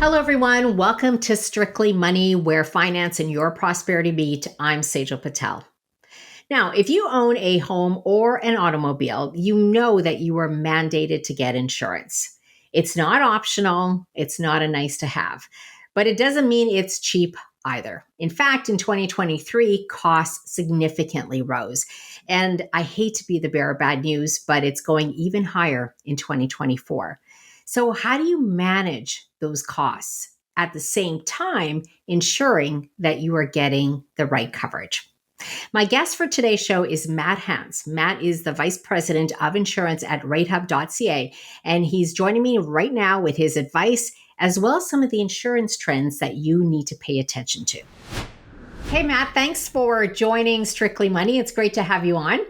Hello, everyone. Welcome to Strictly Money, where finance and your prosperity meet. I'm Sejal Patel. Now, if you own a home or an automobile, you know that you are mandated to get insurance. It's not optional, it's not a nice to have, but it doesn't mean it's cheap either. In fact, in 2023, costs significantly rose. And I hate to be the bearer of bad news, but it's going even higher in 2024. So, how do you manage those costs at the same time ensuring that you are getting the right coverage? My guest for today's show is Matt Hans. Matt is the Vice President of Insurance at Ratehub.ca, and he's joining me right now with his advice as well as some of the insurance trends that you need to pay attention to. Hey, Matt, thanks for joining Strictly Money. It's great to have you on.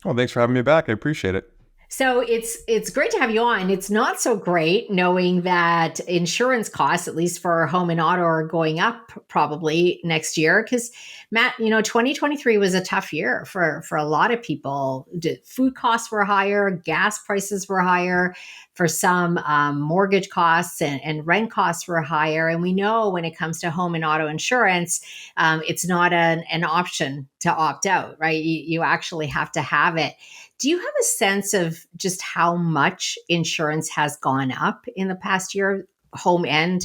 Well, thanks for having me back. I appreciate it. So it's great to have you on. It's not so great knowing that insurance costs, at least for home and auto, are going up probably next year. Because Matt, 2023 was a tough year for a lot of people. Food costs were higher, gas prices were higher, for some mortgage costs and rent costs were higher. And we know when it comes to home and auto insurance, it's not an option to opt out, right? You actually have to have it. Do you have a sense of just how much insurance has gone up in the past year, home and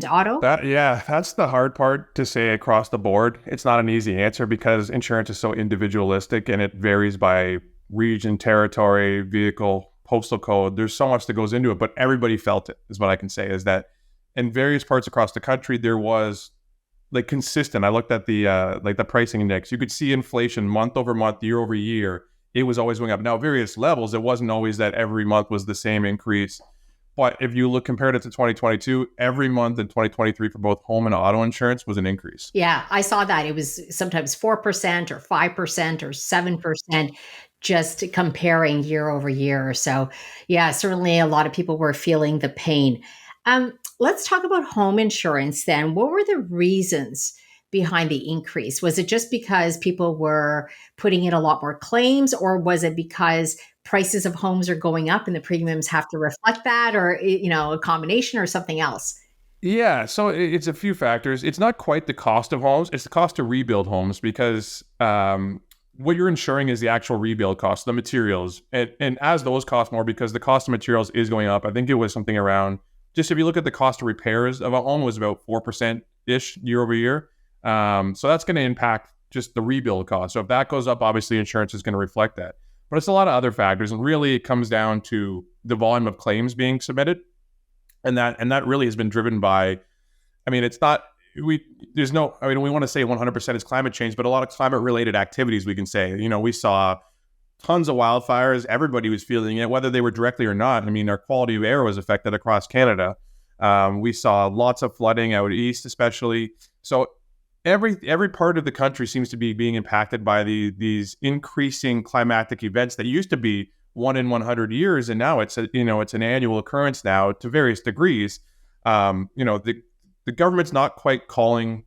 auto? That's the hard part to say across the board. It's not an easy answer because insurance is so individualistic and it varies by region, territory, vehicle, postal code. There's so much that goes into it, but everybody felt it, is what I can say, is that in various parts across the country, there was consistent. I looked at the pricing index. You could see inflation month over month, year over year. It was always going up. Now, various levels, it wasn't always that every month was the same increase. But if you compared it to 2022, every month in 2023 for both home and auto insurance was an increase. Yeah, I saw that. It was sometimes 4% or 5% or 7%, just comparing year over year. So yeah, certainly a lot of people were feeling the pain. Let's talk about home insurance then. What were the reasons behind the increase? Was it just because people were putting in a lot more claims, or was it because prices of homes are going up and the premiums have to reflect that, or a combination or something else? Yeah, so it's a few factors. It's not quite the cost of homes, it's the cost to rebuild homes because what you're insuring is the actual rebuild cost, the materials. And as those cost more, because the cost of materials is going up, I think it was something around, just if you look at the cost of repairs of a home, was about 4%-ish year over year. So that's going to impact just the rebuild cost. So if that goes up, obviously insurance is going to reflect that. But it's a lot of other factors. And really it comes down to the volume of claims being submitted. And that really has been driven by, we want to say 100% is climate change, but a lot of climate related activities we can say. We saw tons of wildfires. Everybody was feeling it, whether they were directly or not. Our quality of air was affected across Canada. We saw lots of flooding out east, especially. So every part of the country seems to be being impacted by these increasing climatic events that used to be 1 in 100 years, and now it's an annual occurrence now to various degrees. The government's not quite calling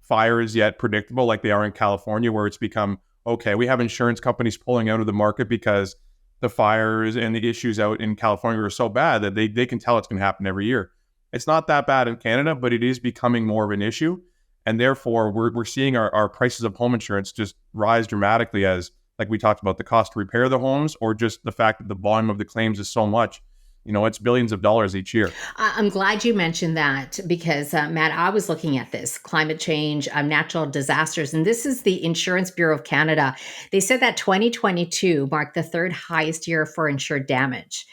fires yet predictable like they are in California, where it's become okay. We have insurance companies pulling out of the market because the fires and the issues out in California are so bad that they can tell it's going to happen every year. It's not that bad in Canada, but it is becoming more of an issue. And therefore, we're seeing our prices of home insurance just rise dramatically as, like we talked about, the cost to repair the homes, or just the fact that the volume of the claims is so much. It's billions of dollars each year. I'm glad you mentioned that because, Matt, I was looking at this climate change, natural disasters, and this is the Insurance Bureau of Canada. They said that 2022 marked the third highest year for insured damage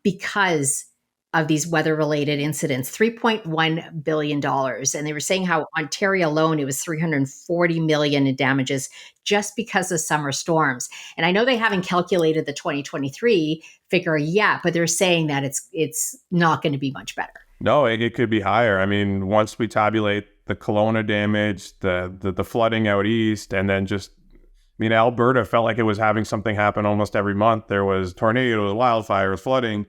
because of these weather-related incidents, $3.1 billion. And they were saying how Ontario alone, it was $340 million in damages just because of summer storms. And I know they haven't calculated the 2023 figure yet, but they're saying that it's not going to be much better. No, it could be higher. Once we tabulate the Kelowna damage, the flooding out east, and then just, Alberta felt like it was having something happen almost every month. There was tornadoes, wildfires, flooding.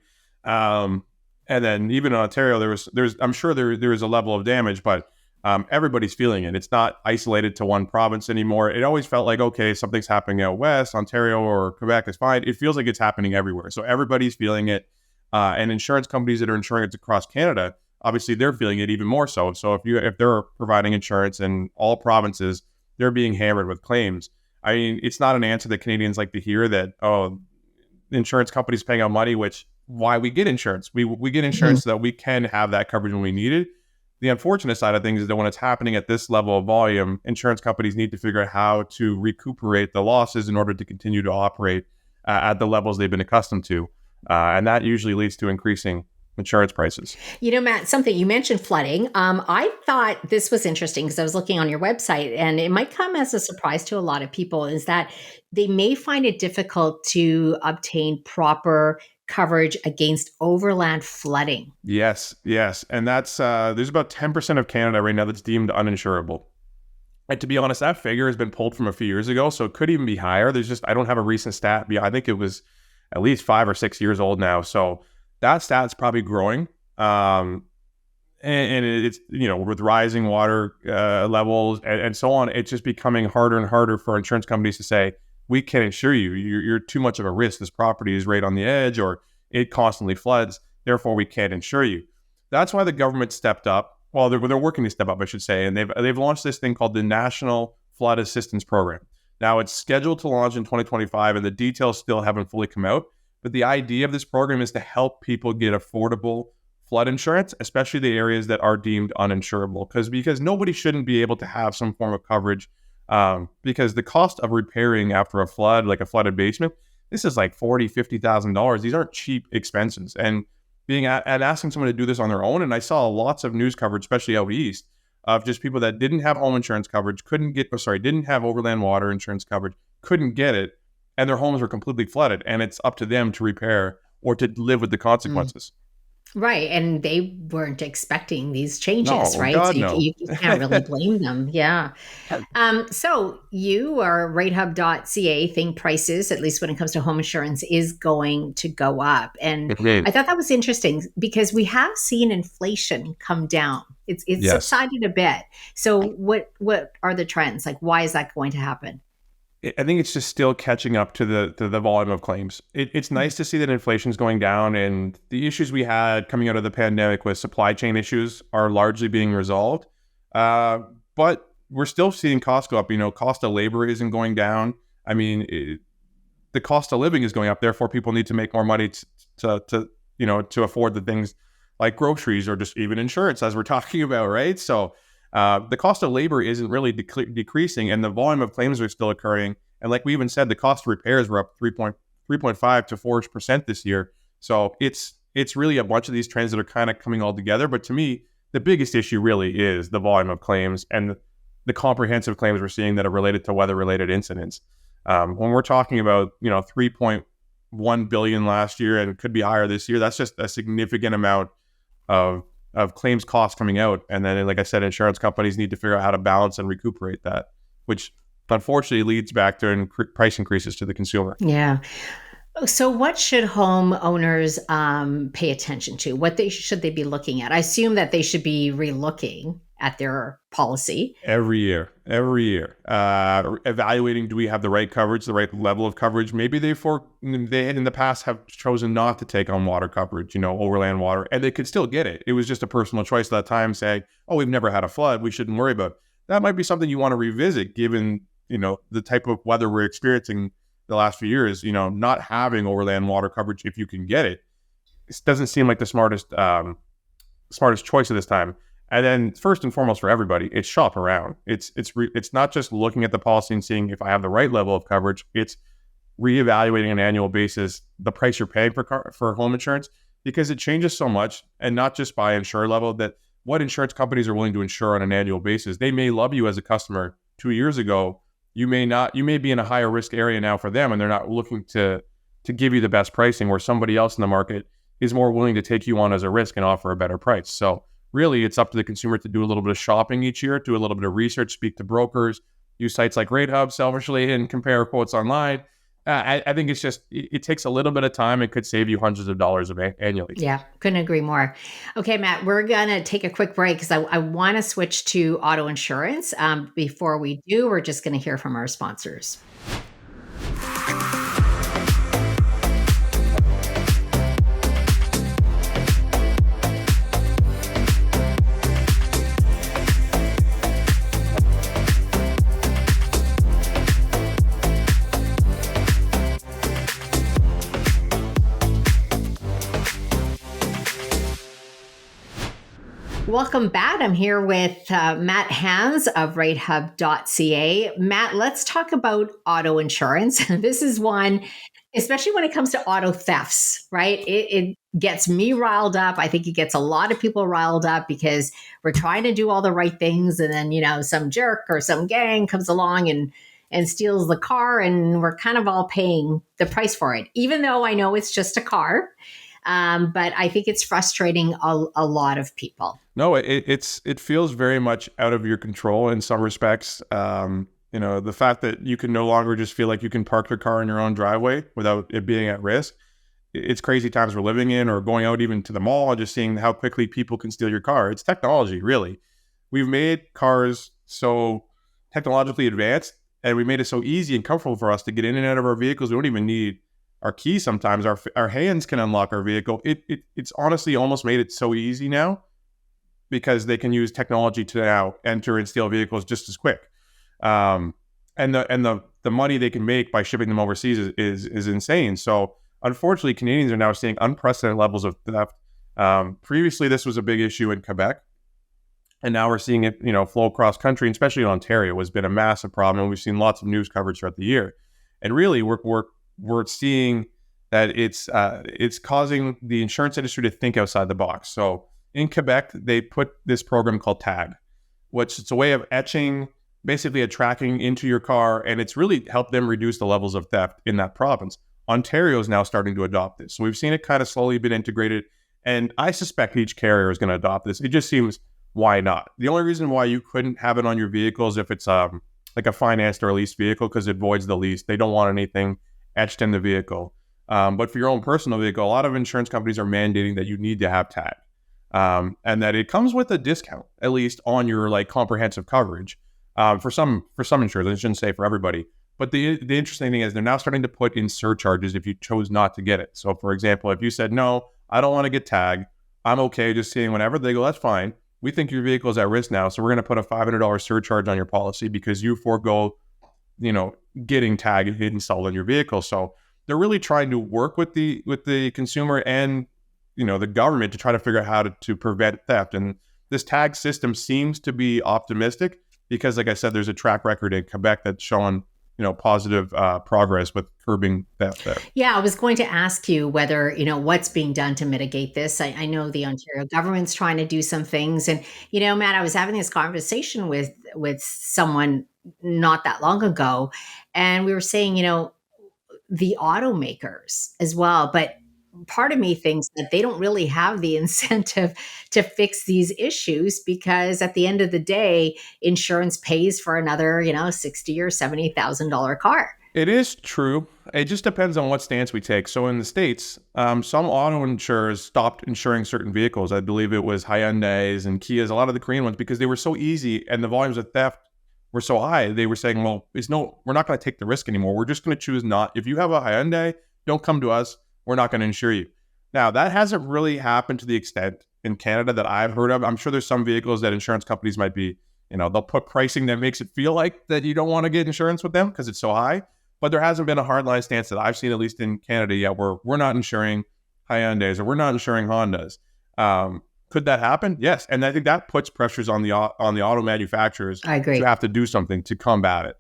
And then even in Ontario, there's I'm sure there is a level of damage, but everybody's feeling it. It's not isolated to one province anymore. It always felt like, okay, something's happening out west, Ontario or Quebec is fine. It feels like it's happening everywhere. So everybody's feeling it. And insurance companies that are insuring it across Canada obviously they're feeling it even more so. So if they're providing insurance in all provinces, they're being hammered with claims. I mean, it's not an answer that Canadians like to hear that, oh, insurance companies paying out money, which why we get insurance. We get Mhm. insurance so that we can have that coverage when we need it. The unfortunate side of things is that when it's happening at this level of volume, insurance companies need to figure out how to recuperate the losses in order to continue to operate at the levels they've been accustomed to. And that usually leads to increasing insurance prices. Matt, something you mentioned flooding. I thought this was interesting because I was looking on your website, and it might come as a surprise to a lot of people is that they may find it difficult to obtain proper coverage against overland flooding. Yes, yes. And that's, there's about 10% of Canada right now that's deemed uninsurable. And to be honest, that figure has been pulled from a few years ago, so it could even be higher. I don't have a recent stat. I think it was at least 5 or 6 years old now. So that stat's probably growing. And it's, with rising water levels and so on, it's just becoming harder and harder for insurance companies to say, we can't insure you. You're too much of a risk. This property is right on the edge or it constantly floods. Therefore, we can't insure you. That's why the government stepped up. Well, they're working to step up, I should say. And they've launched this thing called the National Flood Assistance Program. Now, it's scheduled to launch in 2025, and the details still haven't fully come out. But the idea of this program is to help people get affordable flood insurance, especially the areas that are deemed uninsurable, because nobody shouldn't be able to have some form of coverage, because the cost of repairing after a flood, like a flooded basement, this is like $40,000-$50,000. These aren't cheap expenses, and asking someone to do this on their own. And I saw lots of news coverage, especially out east, of just people that didn't have home insurance coverage, didn't have overland water insurance coverage, couldn't get it, and their homes were completely flooded, and it's up to them to repair or to live with the Mm. consequences. Right. And they weren't expecting these changes, No, right? So God, no. you can't really blame them. Yeah. So you or Ratehub.ca think prices, at least when it comes to home insurance, is going to go up. And Indeed. I thought that was interesting because we have seen inflation come down. It's Yes. subsided a bit. So what are the trends? Like why is that going to happen? I think it's just still catching up to the volume of claims. It's nice to see that inflation's going down, and the issues we had coming out of the pandemic with supply chain issues are largely being resolved. But we're still seeing costs go up. Cost of labor isn't going down. I mean, the cost of living is going up. Therefore, people need to make more money to afford the things like groceries or just even insurance, as we're talking about, right? So the cost of labor isn't really decreasing, and the volume of claims are still occurring. And like we even said, the cost of repairs were up 3.5 to 4% this year. So it's really a bunch of these trends that are kind of coming all together. But to me, the biggest issue really is the volume of claims and the comprehensive claims we're seeing that are related to weather-related incidents. When we're talking about 3.1 billion last year and it could be higher this year, that's just a significant amount of claims costs coming out. And then, like I said, insurance companies need to figure out how to balance and recuperate that, which unfortunately leads back to price increases to the consumer. Yeah. So, what should homeowners pay attention to? Should they be looking at? I assume that they should be relooking at their policy. Every year, evaluating, do we have the right coverage, the right level of coverage? Maybe they in the past have chosen not to take on water coverage, overland water, and they could still get it. It was just a personal choice at that time, saying, "Oh, we've never had a flood, we shouldn't worry about it." That might be something you want to revisit, given the type of weather we're experiencing the last few years. Not having overland water coverage if you can get it, it doesn't seem like the smartest choice at this time. And then first and foremost for everybody, it's shop around. It's not just looking at the policy and seeing if I have the right level of coverage. It's reevaluating on an annual basis the price you're paying for home insurance, because it changes so much, and not just by insurer level, that what insurance companies are willing to insure on an annual basis. They may love you as a customer 2 years ago. You may not. You may be in a higher risk area now for them, and they're not looking to give you the best pricing, where somebody else in the market is more willing to take you on as a risk and offer a better price. So really, it's up to the consumer to do a little bit of shopping each year, do a little bit of research, speak to brokers, use sites like Ratehub selfishly, and compare quotes online. I think it takes a little bit of time. It could save you hundreds of dollars annually. Yeah, couldn't agree more. Okay, Matt, we're going to take a quick break because I want to switch to auto insurance. Before we do, we're just going to hear from our sponsors. Welcome back. I'm here with Matt Hans of Ratehub.ca. Matt, let's talk about auto insurance. This is one, especially when it comes to auto thefts, right? It gets me riled up. I think it gets a lot of people riled up because we're trying to do all the right things. And then, some jerk or some gang comes along and steals the car, and we're kind of all paying the price for it, even though I know it's just a car. But I think it's frustrating a lot of people. No, it feels very much out of your control in some respects. The fact that you can no longer just feel like you can park your car in your own driveway without it being at risk. It's crazy times we're living in, or going out even to the mall and just seeing how quickly people can steal your car. It's technology, really. We've made cars so technologically advanced, and we made it so easy and comfortable for us to get in and out of our vehicles. We don't even need our keys sometimes. Our hands can unlock our vehicle. It's honestly almost made it so easy now, because they can use technology to now enter and steal vehicles just as quick. And the money they can make by shipping them overseas is insane. So unfortunately, Canadians are now seeing unprecedented levels of theft. Previously, this was a big issue in Quebec, and now we're seeing it, flow across country, and especially in Ontario has been a massive problem. And we've seen lots of news coverage throughout the year. And really, we're seeing that it's causing the insurance industry to think outside the box. So in Quebec, they put this program called TAG, which it's a way of etching basically a tracking into your car, and it's really helped them reduce the levels of theft in that province. Ontario is now starting to adopt this. So we've seen it kind of slowly been integrated, and I suspect each carrier is going to adopt this. It just seems, why not? The only reason why you couldn't have it on your vehicle is if it's like a financed or leased vehicle, because it voids the lease. They don't want anything etched in the vehicle. But for your own personal vehicle, a lot of insurance companies are mandating that you need to have TAG. And that it comes with a discount, at least on your comprehensive coverage, for some insurers. I shouldn't say for everybody, but the interesting thing is they're now starting to put in surcharges if you chose not to get it. So for example, if you said, no, I don't want to get TAG, I'm okay just seeing whatever, they go, that's fine. We think your vehicle is at risk now, so we're going to put a $500 surcharge on your policy because you forego, getting TAG installed on your vehicle. So they're really trying to work with the consumer and the government to try to figure out how to prevent theft. And this TAG system seems to be optimistic because, like I said, there's a track record in Quebec that's shown, positive progress with curbing theft there. Yeah, I was going to ask you whether, what's being done to mitigate this. I know the Ontario government's trying to do some things. And, Matt, I was having this conversation with someone not that long ago, and we were saying, the automakers as well. But part of me thinks that they don't really have the incentive to fix these issues, because at the end of the day, insurance pays for another, $60,000 or $70,000 car. It is true. It just depends on what stance we take. So in the States, some auto insurers stopped insuring certain vehicles. I believe it was Hyundais and Kias, a lot of the Korean ones, because they were so easy and the volumes of theft were so high. They were saying, well, we're not going to take the risk anymore. We're just going to choose not. If you have a Hyundai, don't come to us. We're not going to insure you. Now, that hasn't really happened to the extent in Canada that I've heard of. I'm sure there's some vehicles that insurance companies might be, they'll put pricing that makes it feel like that you don't want to get insurance with them because it's so high. But there hasn't been a hardline stance that I've seen, at least in Canada yet, where we're not insuring Hyundais or we're not insuring Hondas. Could that happen? Yes. And I think that puts pressures on the auto manufacturers I agree. to have to do something to combat it.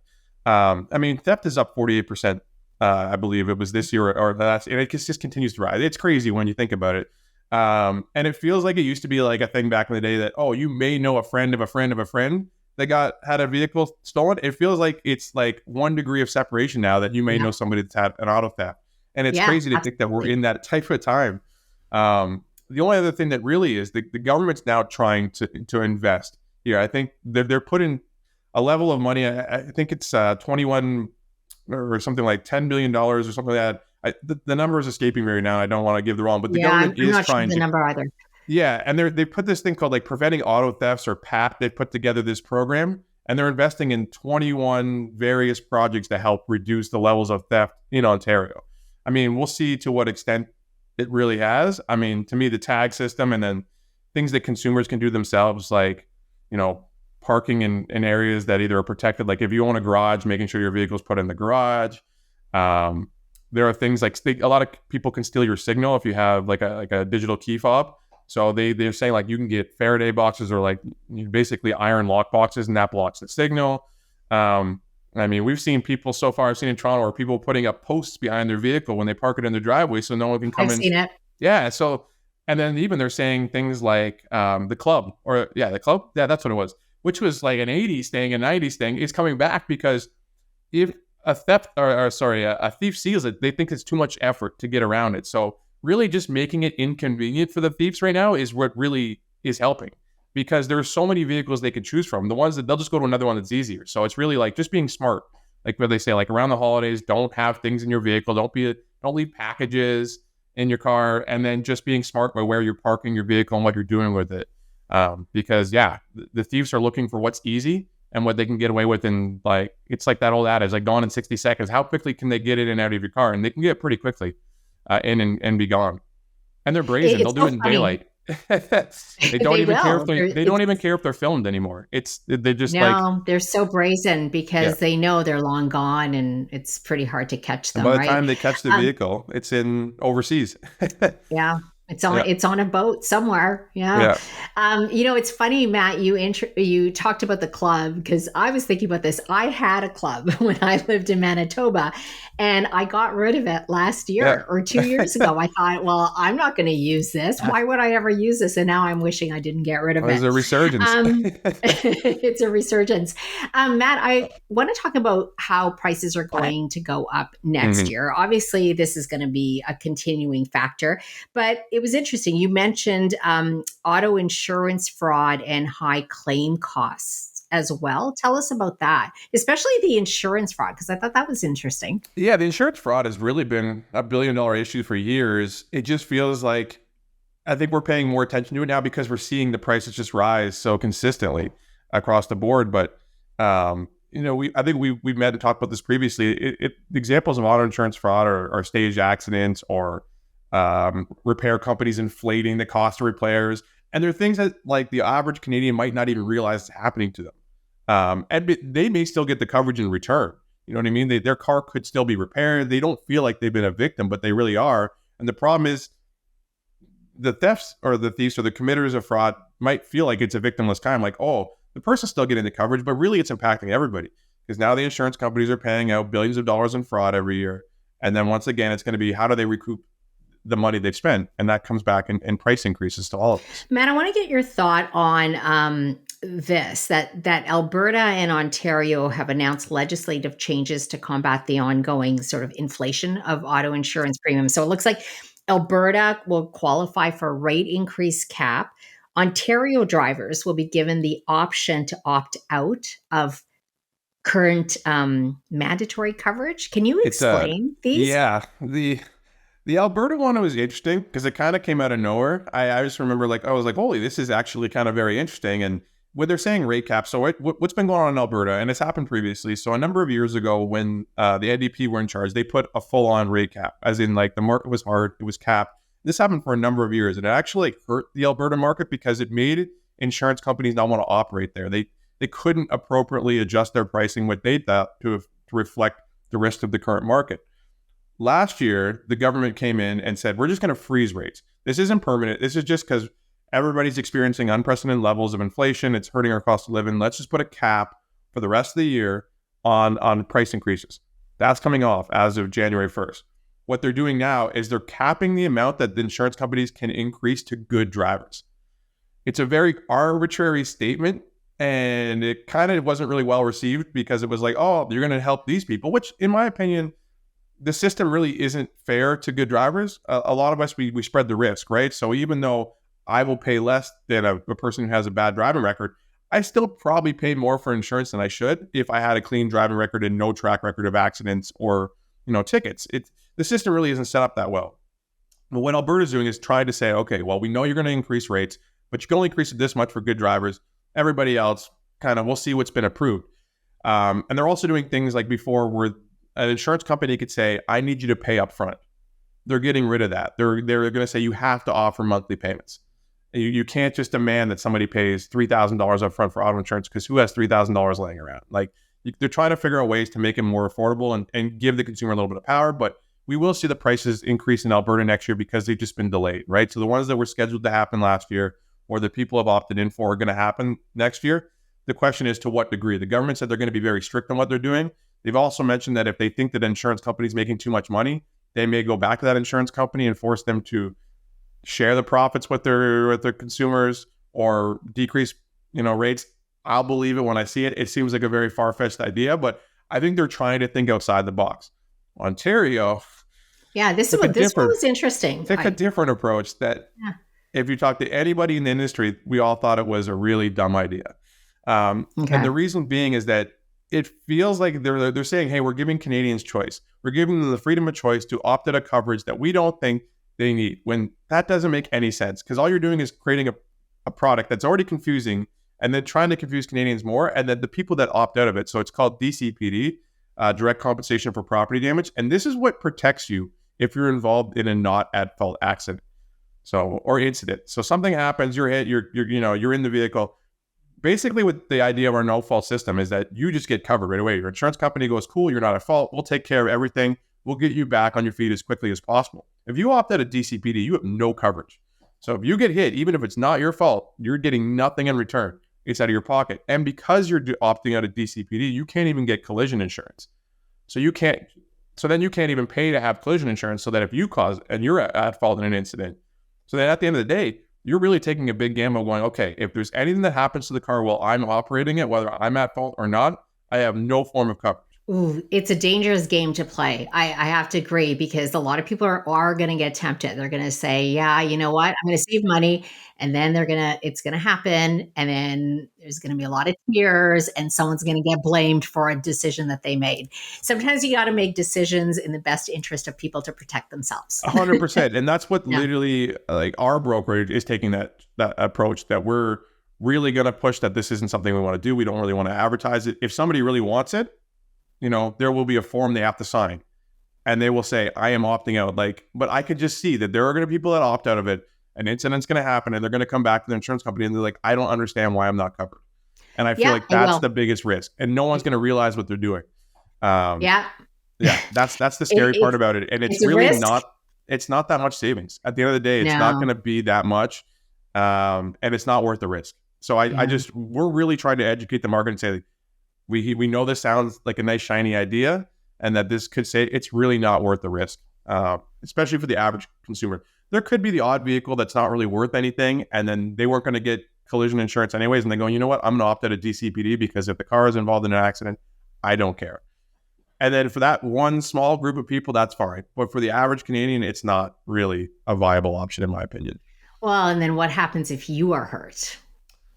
Theft is up 48%. I believe it was this year or last, and it just continues to rise. It's crazy when you think about it. And it feels like it used to be like a thing back in the day that, oh, you may know a friend of a friend of a friend that had a vehicle stolen. It feels like it's like 1 degree of separation now that you may know somebody that's had an auto theft. And it's crazy to think that we're in that type of time. The only other thing that really is the government's now trying to invest here. I think they're putting a level of money. I think it's 21 or something like $10 billion or something like that. The number is escaping me right now. I don't want to give the wrong, but the government I'm is not trying sure the number either. Yeah, and they put this thing called Preventing Auto Thefts, or PAT. They put together this program, and they're investing in 21 various projects to help reduce the levels of theft in Ontario. We'll see to what extent it really has. To me, the tag system and then things that consumers can do themselves, like, parking in areas that either are protected. Like if you own a garage, making sure your vehicle's put in the garage. There are things like a lot of people can steal your signal if you have like a digital key fob. So they're saying like you can get Faraday boxes or like basically iron lock boxes, and that blocks the signal. I mean, we've seen people so far. I've seen in Toronto where people putting up posts behind their vehicle when they park it in their driveway, so no one can come I've in. seen it. Yeah. So, and then even they're saying things like the club, or the club. Yeah, that's what it was. Which was like an '80s thing, a '90s thing, is coming back because if a theft or sorry, a thief sees it, they think it's too much effort to get around it. So really, just making it inconvenient for the thieves right now is what really is helping, because there's so many vehicles they could choose from. The ones that they'll just go to another one that's easier. So it's really like just being smart. Like where they say, like around the holidays, don't have things in your vehicle. Don't leave packages in your car, and then just being smart by where you're parking your vehicle and what you're doing with it. Because the thieves are looking for what's easy and what they can get away with. And like, it's like that old adage, like gone in 60 seconds. How quickly can they get in and out of your car? And they can get it pretty quickly in and be gone. And they're brazen. They'll It's do so it in funny. daylight. They don't They even care will. if they don't even care if they're filmed anymore. They just like, No, they're so brazen yeah. because they know they're long gone and it's pretty hard to catch And them, by the right? time they catch the Um, vehicle, it's in overseas. yeah, Yeah. it's on a boat somewhere. Yeah. Yeah. It's funny, Matt, you talked about the club because I was thinking about this. I had a club when I lived in Manitoba and I got rid of it last Yeah. year or 2 years ago. I thought, well, I'm not going to use this. Why would I ever use this? And now I'm wishing I didn't get rid of There's it. a resurgence. It's a resurgence. Matt, I want to talk about how prices are going to go up next Mhm. year. Obviously, this is going to be a continuing factor, but it was interesting. You mentioned auto insurance fraud and high claim costs as well. Tell us about that, especially the insurance fraud, because I thought that was interesting. Yeah, the insurance fraud has really been a billion-dollar issue for years. It just feels like I think we're paying more attention to it now because we're seeing the prices just rise so consistently across the board. But I think we've met and talked about this previously. Examples of auto insurance fraud are staged accidents or repair companies inflating the cost of repairs, and there are things that like the average Canadian might not even realize is happening to them. And they may still get the coverage in return. You know what I mean? Their car could still be repaired. They don't feel like they've been a victim, but they really are. And the problem is the thefts or the thieves or the committers of fraud might feel like it's a victimless crime. Like, oh, the person's still getting the coverage, but really it's impacting everybody because now the insurance companies are paying out billions of dollars in fraud every year. And then once again, it's going to be how do they recoup the money they've spent? And that comes back in price increases to all of us. Matt, I want to get your thought on that Alberta and Ontario have announced legislative changes to combat the ongoing sort of inflation of auto insurance premiums. So it looks like Alberta will qualify for a rate increase cap. Ontario drivers will be given the option to opt out of current mandatory coverage. Can you It's explain these? yeah, the Alberta one was interesting because it kind of came out of nowhere. I just remember I was like, holy, this is actually kind of very interesting. And when they're saying rate cap, so what's been going on in Alberta, and it's happened previously. So a number of years ago when the NDP were in charge, they put a full-on rate cap, as in like the market was hard, it was capped. This happened for a number of years, and it actually hurt the Alberta market because it made insurance companies not want to operate there. They couldn't appropriately adjust their pricing what they thought to reflect the risk of the current market. Last year, the government came in and said, we're just going to freeze rates. This isn't permanent. This is just because everybody's experiencing unprecedented levels of inflation. It's hurting our cost of living. Let's just put a cap for the rest of the year on price increases. That's coming off as of January 1st. What they're doing now is they're capping the amount that the insurance companies can increase to good drivers. It's a very arbitrary statement, and it kind of wasn't really well received because it was like, oh, you're going to help these people, which in my opinion, the system really isn't fair to good drivers. A lot of us, we spread the risk, right? So even though I will pay less than a person who has a bad driving record, I still probably pay more for insurance than I should if I had a clean driving record and no track record of accidents or tickets. The system really isn't set up that well. But what Alberta's doing is trying to say, okay, well, we know you're going to increase rates, but you can only increase it this much for good drivers. Everybody else, kind of, we'll see what's been approved. And they're also doing things like before where an insurance company could say, I need you to pay up front. They're getting rid of that. They're going to say you have to offer monthly payments. You can't just demand that somebody pays $3,000 up front for auto insurance because who has $3,000 laying around? They're trying to figure out ways to make it more affordable and give the consumer a little bit of power, but we will see the prices increase in Alberta next year because they've just been delayed, right? So the ones that were scheduled to happen last year or that people have opted in for are going to happen next year. The question is to what degree. The government said they're going to be very strict on what they're doing. They've also mentioned that if they think that insurance companies making too much money, they may go back to that insurance company and force them to share the profits with their consumers or decrease, rates. I'll believe it when I see it. It seems like a very far-fetched idea, but I think they're trying to think outside the box. Ontario, Yeah, this one was interesting. Take a different approach that if you talk to anybody in the industry, we all thought it was a really dumb idea. And the reason being is that it feels like they're saying, hey, we're giving Canadians choice. We're giving them the freedom of choice to opt out of coverage that we don't think they need, when that doesn't make any sense, because all you're doing is creating a product that's already confusing and then trying to confuse Canadians more, and then the people that opt out of it. So it's called DCPD, direct compensation for property damage. And this is what protects you if you're involved in a not at fault accident. Or incident. So something happens, you're hit, you're in the vehicle. Basically, what the idea of our no-fault system is that you just get covered right away. Your insurance company goes, cool, you're not at fault. We'll take care of everything. We'll get you back on your feet as quickly as possible. If you opt out of DCPD, you have no coverage. So if you get hit, even if it's not your fault, you're getting nothing in return. It's out of your pocket. And because you're opting out of DCPD, you can't even get collision insurance. So then you can't even pay to have collision insurance, so that if you cause and you're at fault in an incident. So then at the end of the day, you're really taking a big gamble going, okay, if there's anything that happens to the car while I'm operating it, whether I'm at fault or not, I have no form of coverage. Ooh, it's a dangerous game to play. I have to agree, because a lot of people are going to get tempted. They're going to say, yeah, you know what? I'm going to save money. And then it's going to happen. And then there's going to be a lot of tears, and someone's going to get blamed for a decision that they made. Sometimes you got to make decisions in the best interest of people to protect themselves. 100%. And that's what literally like our brokerage is taking that approach, that we're really going to push that this isn't something we want to do. We don't really want to advertise it. If somebody really wants it, there will be a form they have to sign, and they will say, I am opting out. But I could just see that there are going to be people that opt out of it. An incident's going to happen, and they're going to come back to the insurance company, and they're like, I don't understand why I'm not covered. And I feel like that's the biggest risk, and no one's going to realize what they're doing. That's the scary part about it. And it's really it's not that much savings. At the end of the day, it's not going to be that much. And it's not worth the risk. So we're really trying to educate the market and say, we know this sounds like a nice shiny idea, and that this could say it's really not worth the risk, especially for the average consumer. There could be the odd vehicle that's not really worth anything, and then they weren't going to get collision insurance anyways, and they go, you know what, I'm going to opt out of DCPD because if the car is involved in an accident, I don't care. And then for that one small group of people, that's fine. But for the average Canadian, it's not really a viable option, in my opinion. Well, and then what happens if you are hurt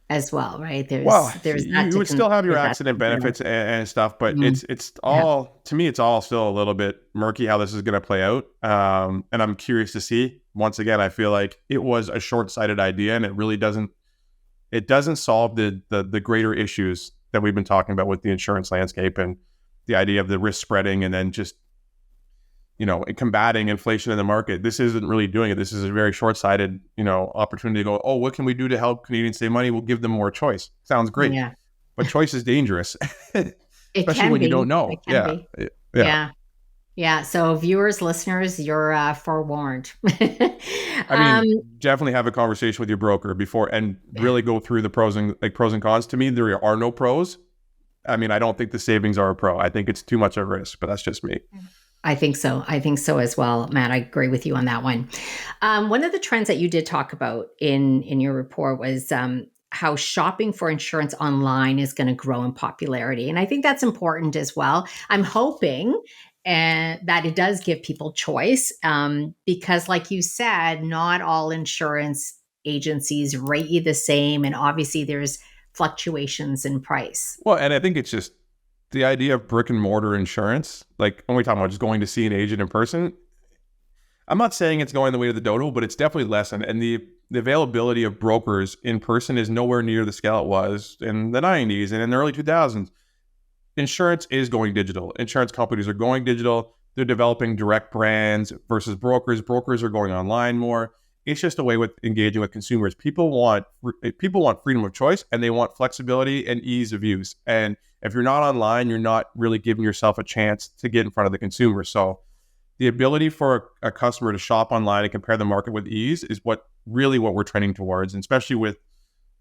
as well, right? You would still have your accident benefits and stuff, but it's all, to me, it's all still a little bit murky how this is going to play out. And I'm curious to see. Once again, I feel like it was a short-sighted idea, and it really doesn't solve the greater issues that we've been talking about with the insurance landscape and the idea of the risk spreading, and then just combating inflation in the market. This isn't really doing it. This is a very short-sighted, opportunity to go, oh, what can we do to help Canadians save money? We'll give them more choice. Sounds great. Yeah. But choice is dangerous, especially when you don't know. Yeah. So viewers, listeners, you're forewarned. Definitely have a conversation with your broker before, and really go through the pros and cons. To me, there are no pros. I don't think the savings are a pro. I think it's too much of a risk, but that's just me. I think so as well, Matt. I agree with you on that one. One of the trends that you did talk about in your report was how shopping for insurance online is going to grow in popularity. And I think that's important as well. I'm hoping that it does give people choice, because like you said, not all insurance agencies rate you the same. And obviously there's fluctuations in price. Well, and I think it's just the idea of brick and mortar insurance, like when we talk about just going to see an agent in person, I'm not saying it's going the way of the dodo, but it's definitely lessened. And the availability of brokers in person is nowhere near the scale it was in the 90s and in the early 2000s. Insurance is going digital. Insurance companies are going digital. They're developing direct brands versus brokers. Brokers are going online more. It's just a way with engaging with consumers. People want freedom of choice, and they want flexibility and ease of use. And if you're not online, you're not really giving yourself a chance to get in front of the consumer. So the ability for a customer to shop online and compare the market with ease is what we're trending towards, and especially with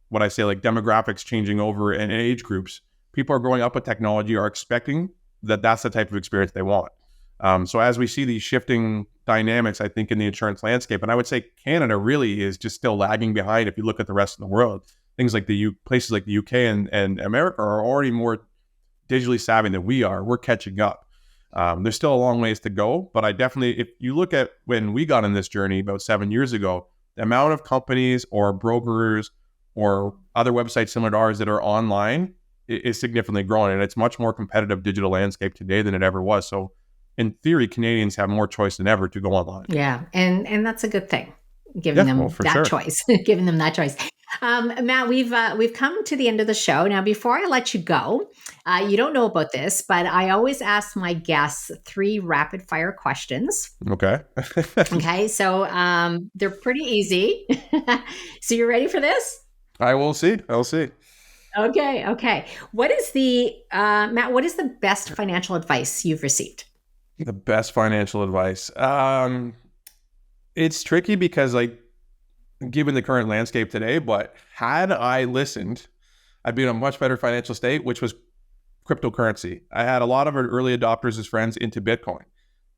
what I say, like demographics changing over and age groups. People are growing up with technology, are expecting that that's the type of experience they want. So as we see these shifting dynamics, I think in the insurance landscape, and I would say Canada really is just still lagging behind. If you look at the rest of the world, things like places like the UK and America are already more digitally savvy than we are. We're catching up. There's still a long ways to go, but I definitely, if you look at when we got on this journey about 7 years ago, the amount of companies or brokers or other websites similar to ours that are online is significantly growing, and it's much more competitive digital landscape today than it ever was. So in theory, Canadians have more choice than ever to go online. Yeah, and that's a good thing, giving Yeah, well, them for that sure. choice, giving them that choice. Matt, we've come to the end of the show. Now, before I let you go, you don't know about this, but I always ask my guests 3 rapid fire questions. Okay. Okay, so they're pretty easy. So you ready for this? I will see. I'll see. Okay. What is the Matt? What is the best financial advice you've received? The best financial advice. It's tricky because, like, given the current landscape today, but had I listened, I'd be in a much better financial state, which was cryptocurrency. I had a lot of our early adopters as friends into Bitcoin.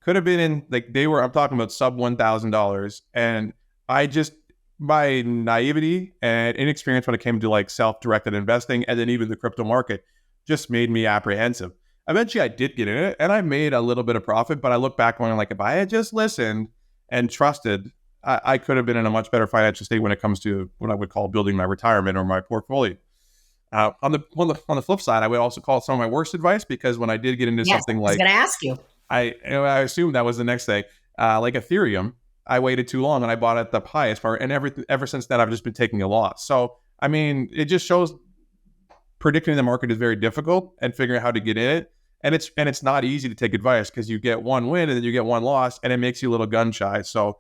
Could have been in, like, I'm talking about sub $1,000. And I just, my naivety and inexperience when it came to like self-directed investing and then even the crypto market just made me apprehensive. Eventually I did get in it and I made a little bit of profit, but I look back going like, if I had just listened and trusted, I could have been in a much better financial state when it comes to what I would call building my retirement or my portfolio. On the flip side, I would also call it some of my worst advice, because when I did get into Yes, something I was like, going to ask you. I assumed that was the next thing, like Ethereum, I waited too long and I bought at the highest part, and ever since then I've just been taking a loss. So I mean, it just shows predicting the market is very difficult and figuring out how to get in it. And it's not easy to take advice, because you get one win and then you get one loss and it makes you a little gun shy. So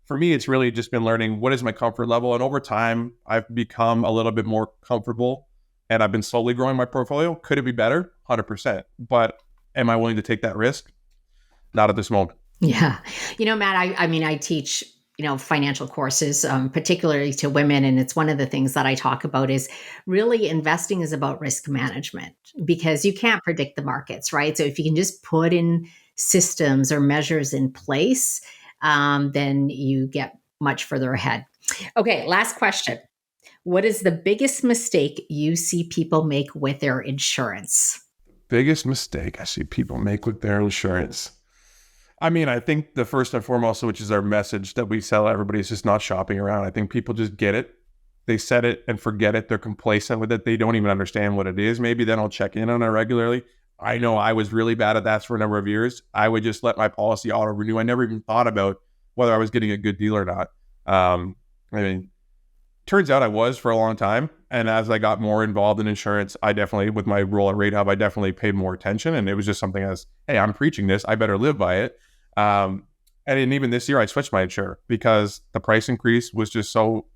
for me, it's really just been learning what is my comfort level. And over time, I've become a little bit more comfortable and I've been slowly growing my portfolio. Could it be better? 100%. But am I willing to take that risk? Not at this moment. Yeah. Matt, I mean, I teach, financial courses, particularly to women. And it's one of the things that I talk about is really investing is about risk management, because you can't predict the markets, right? So if you can just put in systems or measures in place, then you get much further ahead. Okay. Last question. What is the biggest mistake you see people make with their insurance? Biggest mistake I see people make with their insurance. I mean, I think the first and foremost, which is our message that we sell everybody, is just not shopping around. I think people just get it. They set it and forget it. They're complacent with it. They don't even understand what it is. Maybe they don't check in on it regularly. I know I was really bad at that for a number of years. I would just let my policy auto renew. I never even thought about whether I was getting a good deal or not. I mean, turns out I was for a long time. And as I got more involved in insurance, I definitely, with my role at Ratehub, I definitely paid more attention. And it was just something as, hey, I'm preaching this, I better live by it. And then even this year, I switched my insurer because the price increase was just so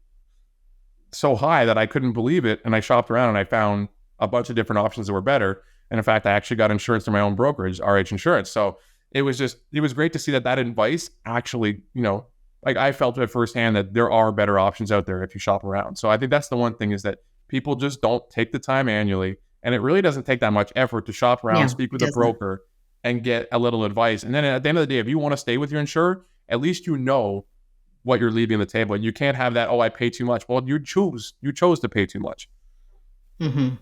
high that I couldn't believe it. And I shopped around and I found a bunch of different options that were better. And in fact, I actually got insurance through my own brokerage, RH Insurance. So it was great to see that advice actually, like I felt it firsthand that there are better options out there if you shop around. So I think that's the one thing, is that people just don't take the time annually. And it really doesn't take that much effort to shop around, speak with a broker, and get a little advice. And then at the end of the day, if you want to stay with your insurer, at least you know what you're leaving on the table. And you can't have that, oh, I pay too much. Well, you chose to pay too much. Mm-hmm.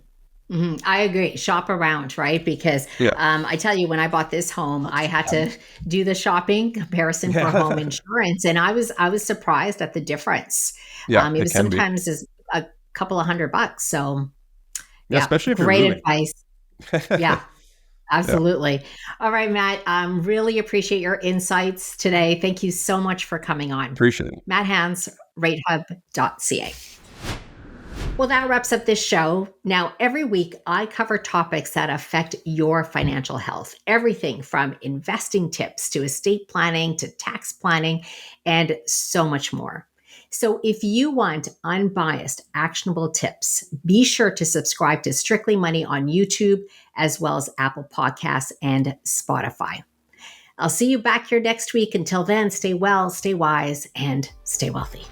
Mm-hmm. I agree. Shop around, right? Because I tell you, when I bought this home, I had to do the shopping comparison for home insurance, and I was surprised at the difference. Yeah, it was sometimes is a couple of $100. So especially if great you're moving. Advice. Yeah. Absolutely. All right, Matt. Really appreciate your insights today. Thank you so much for coming on. Appreciate it. Matt Hans, Ratehub.ca. Well, that wraps up this show. Now, every week I cover topics that affect your financial health. Everything from investing tips to estate planning to tax planning and so much more. So if you want unbiased, actionable tips, be sure to subscribe to Strictly Money on YouTube, as well as Apple Podcasts and Spotify. I'll see you back here next week. Until then, stay well, stay wise, and stay wealthy.